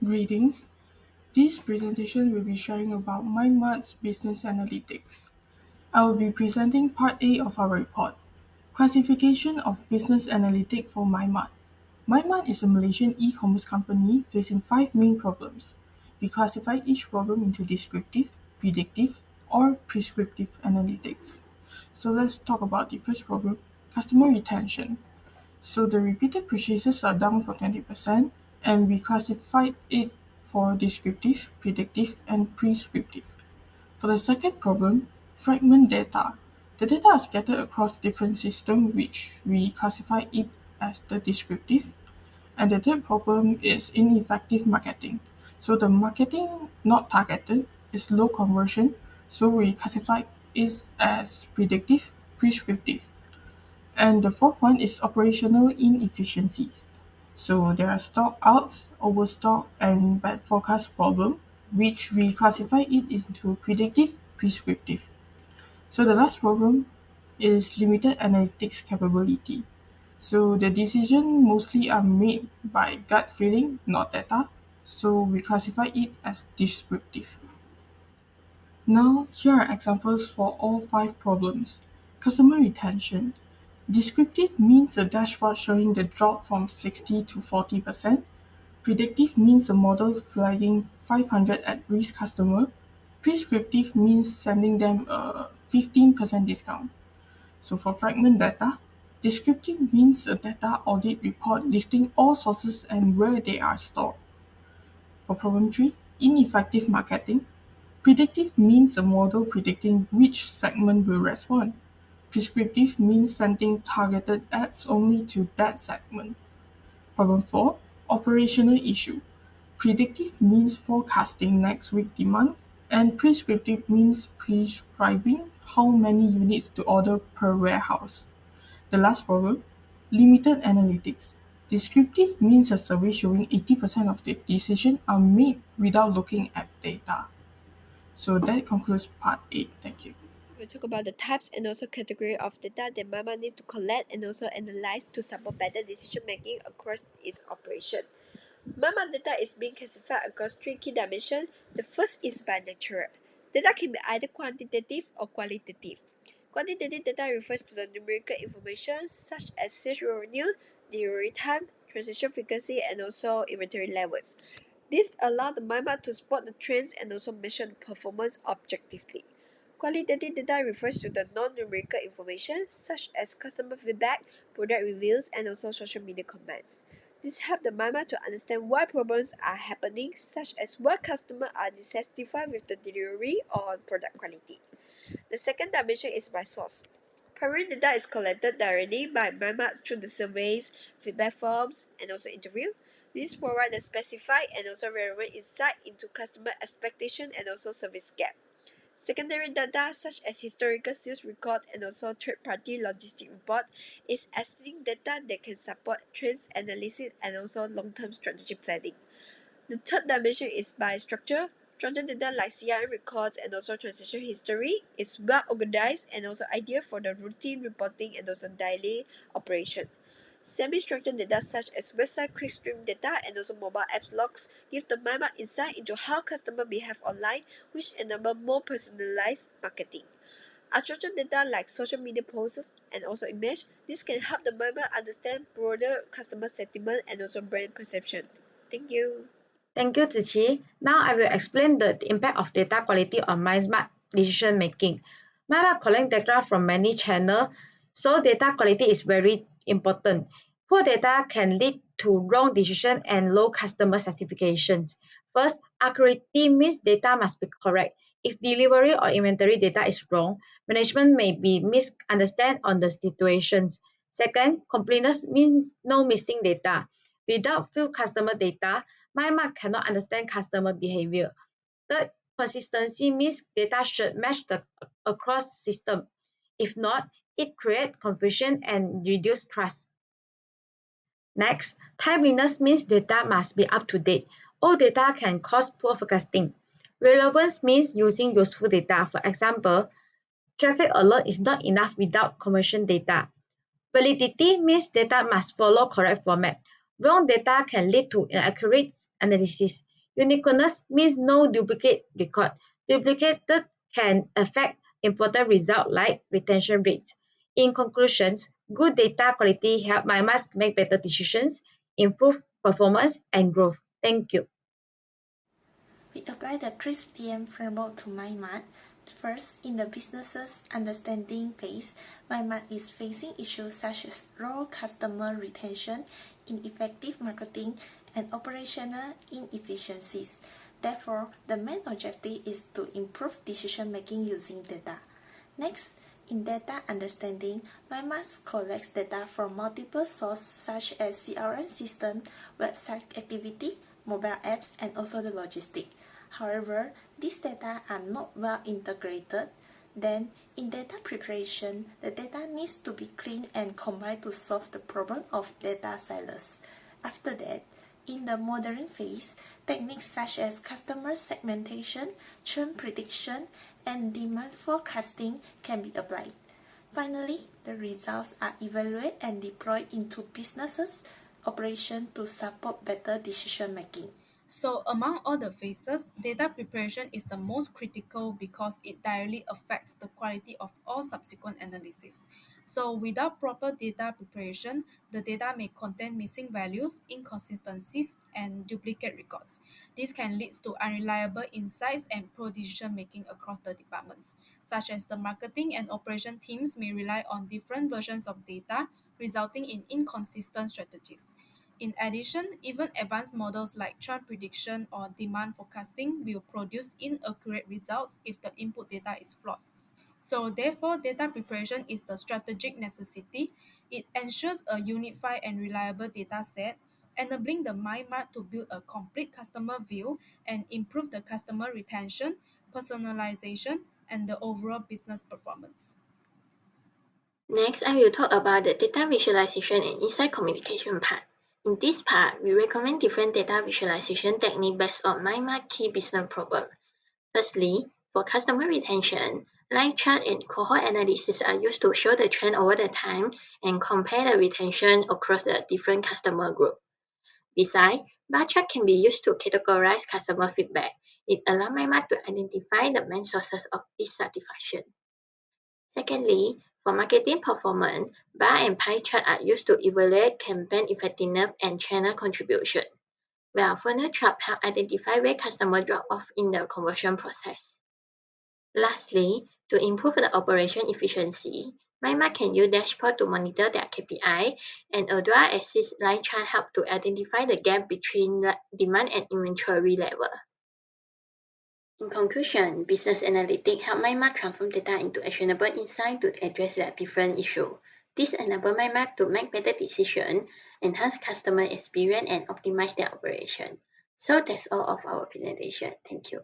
Greetings. This presentation will be sharing about MindMart's business analytics. I will be presenting part A of our report, Classification of Business Analytics for MindMart. MindMart is a Malaysian e-commerce company facing five main problems. We classify each problem into descriptive, predictive, or prescriptive analytics. So let's talk about the first problem, customer retention. So the repeated purchases are down for 20%, and we classified it for descriptive, predictive, and prescriptive. For the second problem, fragment data. The data are scattered across different systems, which we classify it as the descriptive. And the third problem is ineffective marketing. So the marketing not targeted is low conversion, so we classify it as predictive, prescriptive. And the fourth one is operational inefficiencies. So there are stock outs, overstock, and bad forecast problem, which we classify it into predictive, prescriptive. So the last problem is limited analytics capability. So the decision mostly are made by gut feeling, not data. So we classify it as descriptive. Now, here are examples for all five problems. Customer retention. Descriptive means a dashboard showing the drop from 60 to 40%. Predictive means a model flagging 500 at-risk customer. Prescriptive means sending them a 15% discount. So for fragment data, descriptive means a data audit report listing all sources and where they are stored. For problem 3, ineffective marketing, predictive means a model predicting which segment will respond. Prescriptive means sending targeted ads only to that segment. Problem 4, operational issue. Predictive means forecasting next week demand, and prescriptive means prescribing how many units to order per warehouse. The last problem, limited analytics. Descriptive means a survey showing 80% of the decisions are made without looking at data. So that concludes part 8. Thank you. We'll talk about the types and also category of data that Mama needs to collect and also analyze to support better decision making across its operation. Mama data is being classified across three key dimensions. The first is by nature. Data can be either quantitative or qualitative. Quantitative data refers to the numerical information such as sales revenue, delivery time, transaction frequency, and also inventory levels. This allows the MIMA to spot the trends and also measure the performance objectively. Qualitative data refers to the non-numerical information such as customer feedback, product reviews, and also social media comments. This helps the MIMA to understand why problems are happening, such as why customers are dissatisfied with the delivery or product quality. The second dimension is by source. Primary data is collected directly by MIMA through the surveys, feedback forms, and also interview. This provides a specified and also relevant insight into customer expectation and also service gap. Secondary data such as historical sales record and also third-party logistic report is assessing data that can support trends analysis and also long-term strategy planning. The third dimension is by structure. Structured data like CRM records and also transaction history is well organized and also ideal for the routine reporting and also daily operation. Semi-structured data such as website clickstream data and also mobile apps logs give the MIMA insight into how customers behave online, which enable more personalized marketing. Unstructured data like social media posts and also image, this can help the MIMA understand broader customer sentiment and also brand perception. Thank you. Thank you, Ziqi. Now I will explain the impact of data quality on MindSmart decision making. MindSmart collects data from many channels, so data quality is very important. Poor data can lead to wrong decision and low customer satisfactions. First, accuracy means data must be correct. If delivery or inventory data is wrong, management may be misunderstand on the situations. Second, completeness means no missing data. Without full customer data, MindMart cannot understand customer behavior. Third, consistency means data should match across system. If not, it creates confusion and reduce trust. Next, timeliness means data must be up to date. All data can cause poor forecasting. Relevance means using useful data. For example, traffic alert is not enough without conversion data. Validity means data must follow correct format. Wrong data can lead to inaccurate analysis. Uniqueness means no duplicate record. Duplicated can affect important results like retention rates. In conclusions, good data quality help MyMask make better decisions, improve performance, and growth. Thank you. We apply the CRISP-DM framework to MyMart. First, in the business's understanding phase, MyMart is facing issues such as low customer retention, ineffective marketing, and operational inefficiencies. Therefore, the main objective is to improve decision-making using data. Next, in data understanding, MyMart collects data from multiple sources such as CRM system, website activity, mobile apps, and also the logistics. However, these data are not well integrated. Then, in data preparation, the data needs to be cleaned and combined to solve the problem of data silos. After that, in the modeling phase, techniques such as customer segmentation, churn prediction, and demand forecasting can be applied. Finally, the results are evaluated and deployed into businesses' operation to support better decision making. So, among all the phases, data preparation is the most critical because it directly affects the quality of all subsequent analysis. So, without proper data preparation, the data may contain missing values, inconsistencies, and duplicate records. This can lead to unreliable insights and poor decision making across the departments, such as the marketing and operation teams may rely on different versions of data, resulting in inconsistent strategies. In addition, even advanced models like churn prediction or demand forecasting will produce inaccurate results if the input data is flawed. So, therefore, data preparation is the strategic necessity. It ensures a unified and reliable data set, enabling the MyMart to build a complete customer view and improve the customer retention, personalization, and the overall business performance. Next, I will talk about the data visualization and insight communication part. In this part, we recommend different data visualization techniques based on MyMart key business problem. Firstly, for customer retention, line chart and cohort analysis are used to show the trend over the time and compare the retention across the different customer group. Besides, bar chart can be used to categorize customer feedback. It allows MyMart to identify the main sources of dissatisfaction. Secondly, for marketing performance, bar and pie chart are used to evaluate campaign effectiveness and channel contribution, while funnel chart help identify where customers drop off in the conversion process. Lastly, to improve the operation efficiency, MyMart can use dashboard to monitor their KPI, and a dual axis line chart help to identify the gap between demand and inventory level. In conclusion, business analytics help MyMart transform data into actionable insight to address their different issues. This enables MyMart to make better decisions, enhance customer experience, and optimize their operation. So that's all of our presentation. Thank you.